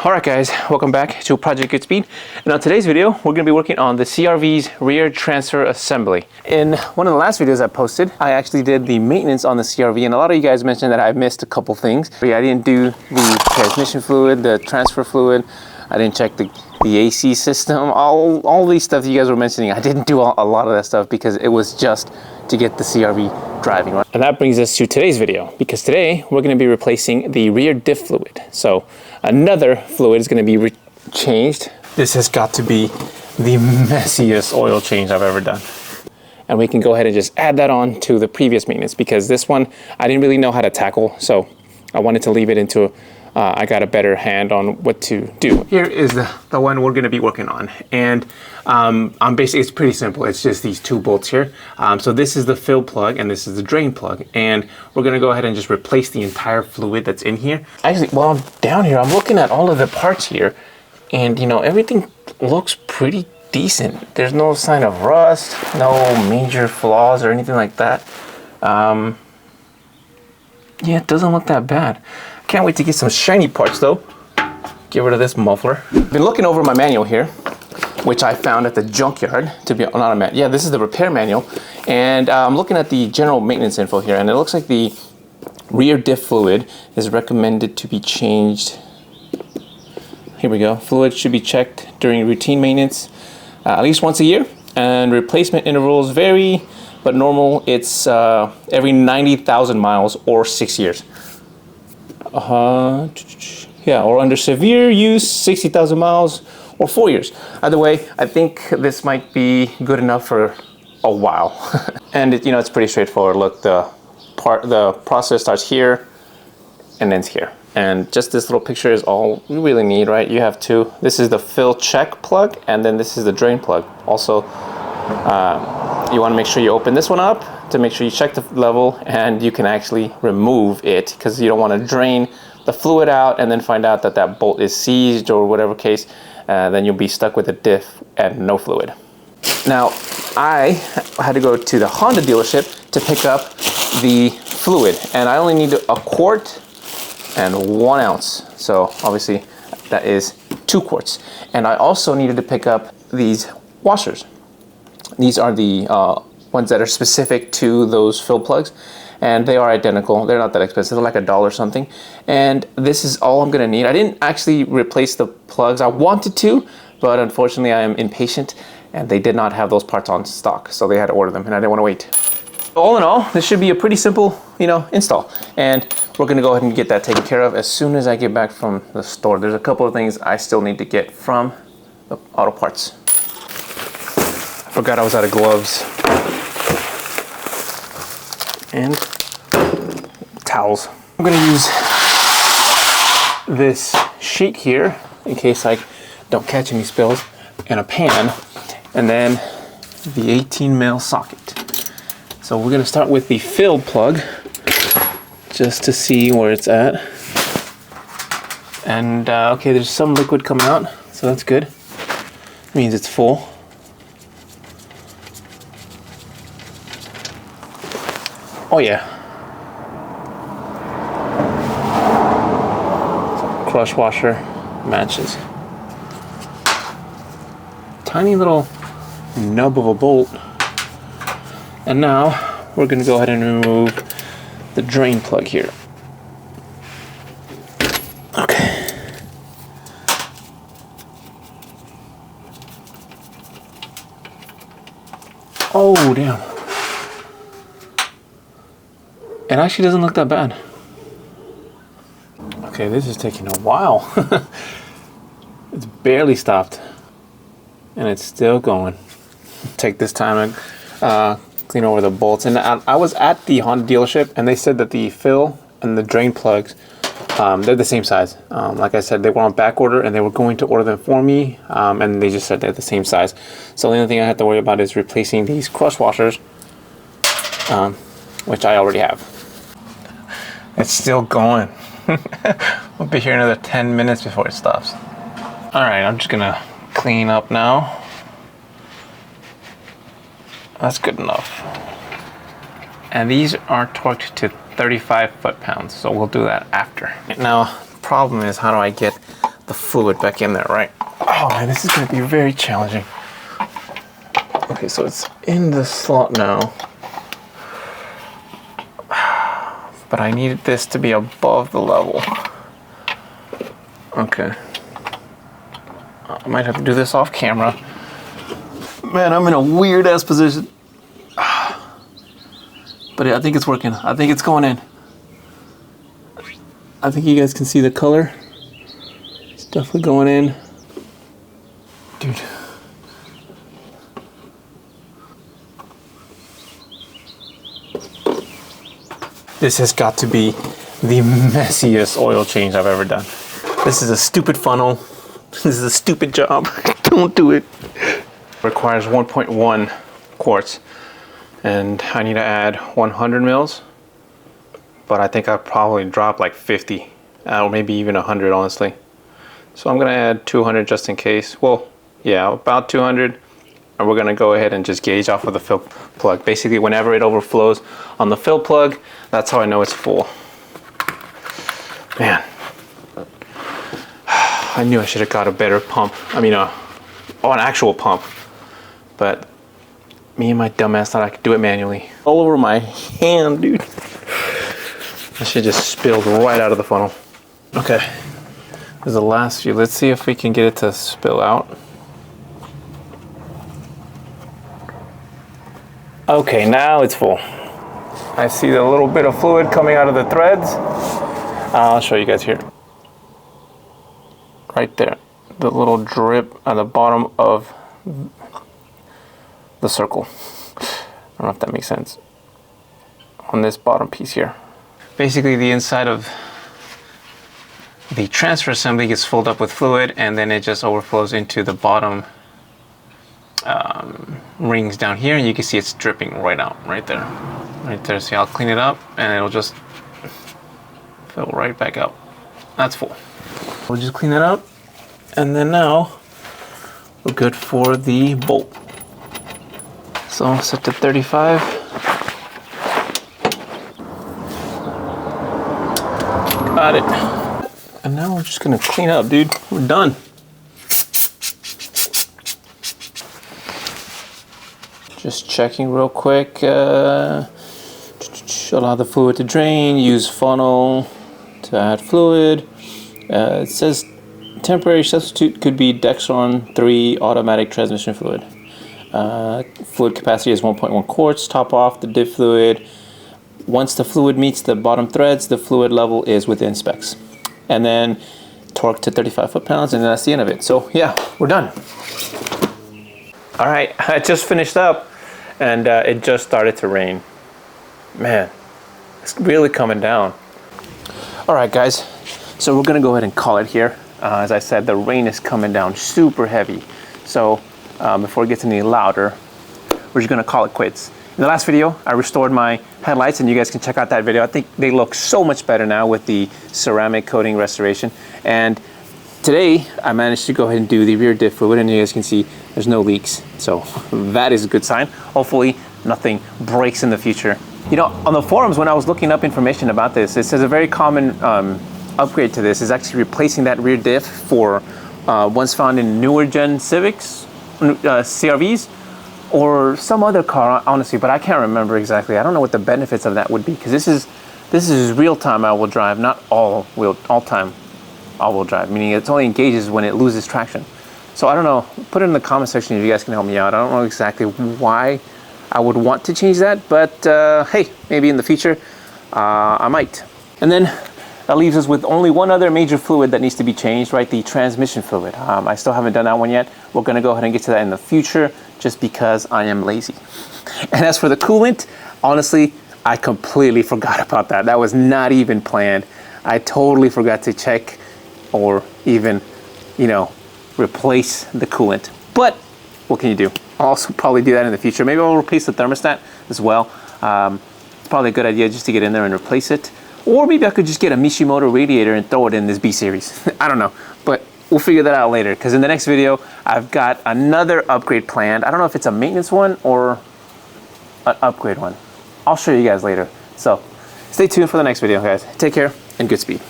Alright guys, welcome back to Project GoodSpeed. And on today's video, we're going to be working on the CRV's rear transfer assembly. In one of the last videos I posted, I actually did the maintenance on the CRV, and a lot of you guys mentioned that I missed a couple things. But yeah, I didn't do the transmission fluid, the transfer fluid, I didn't check the AC system, all these stuff you guys were mentioning. I didn't do a lot of that stuff because it was just to get the CRV driving. Right? And that brings us to today's video, because today we're going to be replacing the rear diff fluid. So another fluid is going to be changed. This has got to be the messiest oil change I've ever done. And we can go ahead and just add that on to the previous maintenance, because this one I didn't really know how to tackle, so I wanted to leave it into I got a better hand on what to do. Here is the one we're going to be working on, and I'm basically, it's pretty simple. It's just these two bolts here. So this is the fill plug and this is the drain plug, and we're going to go ahead and just replace the entire fluid that's in here. Actually, while I'm down here, I'm looking at all of the parts here, and you know, everything looks pretty decent. There's no sign of rust, no major flaws or anything like that. Yeah, it doesn't look that bad. Can't wait to get some shiny parts though. Get rid of this muffler. Been looking over my manual here, which I found at the junkyard. To be not a manual, yeah, this is the repair manual, and I'm looking at the general maintenance info here, and it looks like the rear diff fluid is recommended to be changed. Here we go. Fluid should be checked during routine maintenance at least once a year, and replacement intervals vary, but normal it's every 90,000 miles or 6 years. Yeah, or under severe use, 60,000 miles or 4 years. Either way, I think this might be good enough for a while. And it, you know, it's pretty straightforward. Look, the process starts here and ends here. And just this little picture is all we really need, right? You have two. This is the fill check plug, and then this is the drain plug. Also, you want to make sure you open this one up to make sure you check the level, and you can actually remove it, because you don't want to drain the fluid out and then find out that that bolt is seized or whatever case. Then you'll be stuck with a diff and no fluid. Now, I had to go to the Honda dealership to pick up the fluid, and I only need a quart and 1 ounce. So obviously that is 2 quarts. And I also needed to pick up these washers. These are the ones that are specific to those fill plugs, and they are identical. They're not that expensive. They're like $1 something. And this is all I'm gonna need. I didn't actually replace the plugs. I wanted to, but unfortunately I am impatient, and they did not have those parts on stock, so they had to order them, and I didn't want to wait. All in all, this should be a pretty simple, you know, install, and we're gonna go ahead and get that taken care of as soon as I get back from the store. There's a couple of things I still need to get from the auto parts. I forgot I was out of gloves and towels. I'm gonna use this sheet here in case I don't catch any spills, and a pan, and then the 18 mil socket. So we're gonna start with the fill plug just to see where it's at. And okay, there's some liquid coming out, so that's good. It means it's full. Oh yeah. Crush washer matches. Tiny little nub of a bolt. And now we're going to go ahead and remove the drain plug here. Okay. Oh damn. It actually doesn't look that bad. Okay, this is taking a while. It's barely stopped, and it's still going. Take this time and clean over the bolts. And I was at the Honda dealership, and they said that the fill and the drain plugs, they're the same size. Like I said, they were on back order, and they were going to order them for me, and they just said they're the same size. So the only thing I have to worry about is replacing these crush washers, which I already have. It's still going. We'll be here another 10 minutes before it stops. All right, I'm just gonna clean up now. That's good enough. And these are torqued to 35 foot-pounds, so we'll do that after. Now, the problem is, how do I get the fluid back in there, right? Oh man, this is gonna be very challenging. Okay, so it's in the slot now. But I needed this to be above the level. Okay. I might have to do this off camera. Man, I'm in a weird ass position. But I think it's working. I think it's going in. I think you guys can see the color. It's definitely going in. Dude. This has got to be the messiest oil change I've ever done. This is a stupid funnel. This is a stupid job. Don't do it. Requires 1.1 quarts. And I need to add 100 mils. But I think I probably dropped like 50. Or maybe even 100, honestly. So I'm going to add 200 just in case. Well, yeah, about 200. And we're going to go ahead and just gauge off of the fill plug. Basically, whenever it overflows on the fill plug, that's how I know it's full. Man. I knew I should have got a better pump. I mean, an actual pump. But me and my dumbass thought I could do it manually. All over my hand, dude. That shit just spilled right out of the funnel. Okay. There's the last few. Let's see if we can get it to spill out. Okay, now it's full. I see the little bit of fluid coming out of the threads. I'll show you guys here. Right there. The little drip at the bottom of the circle. I don't know if that makes sense. On this bottom piece here. Basically, the inside of the transfer assembly gets filled up with fluid, and then it just overflows into the bottom rings down here, and you can see it's dripping right out, right there. Right there. See, I'll clean it up, and it'll just fill right back up. That's full. We'll just clean it up, and then now we're good for the bolt. So I'll set to 35. Got it. And now we're just gonna clean up, dude. We're done. Just checking real quick. Allow the fluid to drain. Use funnel to add fluid. It says temporary substitute could be Dexron 3 automatic transmission fluid. Fluid capacity is 1.1 quarts. Top off the diff fluid. Once the fluid meets the bottom threads, the fluid level is within specs. And then torque to 35 foot-pounds, and that's the end of it. So yeah, we're done. All right, I just finished up, and it just started to rain. Man, it's really coming down. All right, guys, so we're gonna go ahead and call it here. As I said, the rain is coming down super heavy. So before it gets any louder, we're just gonna call it quits. In the last video, I restored my headlights, and you guys can check out that video. I think they look so much better now with the ceramic coating restoration. And today, I managed to go ahead and do the rear diff fluid, and you guys can see there's no leaks. So that is a good sign. Hopefully, nothing breaks in the future. You know, on the forums, when I was looking up information about this, it says a very common upgrade to this is actually replacing that rear diff for ones found in newer gen Civics, CRVs, or some other car, honestly, but I can't remember exactly. I don't know what the benefits of that would be, because this is real-time all-wheel drive, not all-time all-wheel drive, meaning it only engages when it loses traction. So I don't know. Put it in the comment section if you guys can help me out. I don't know exactly why I would want to change that, but hey, maybe in the future I might. And then that leaves us with only one other major fluid that needs to be changed, right? The transmission fluid. I still haven't done that one yet. We're gonna go ahead and get to that in the future, just because I am lazy. And as for the coolant, honestly, I completely forgot about that. That was not even planned. I totally forgot to check or even, you know, replace the coolant. But what can you do? I'll also probably do that in the future. Maybe I'll replace the thermostat as well. It's probably a good idea just to get in there and replace it. Or maybe I could just get a Mishimoto radiator and throw it in this B-Series. I don't know, but we'll figure that out later, because in the next video, I've got another upgrade planned. I don't know if it's a maintenance one or an upgrade one. I'll show you guys later. So stay tuned for the next video, guys. Take care and Goodspeed.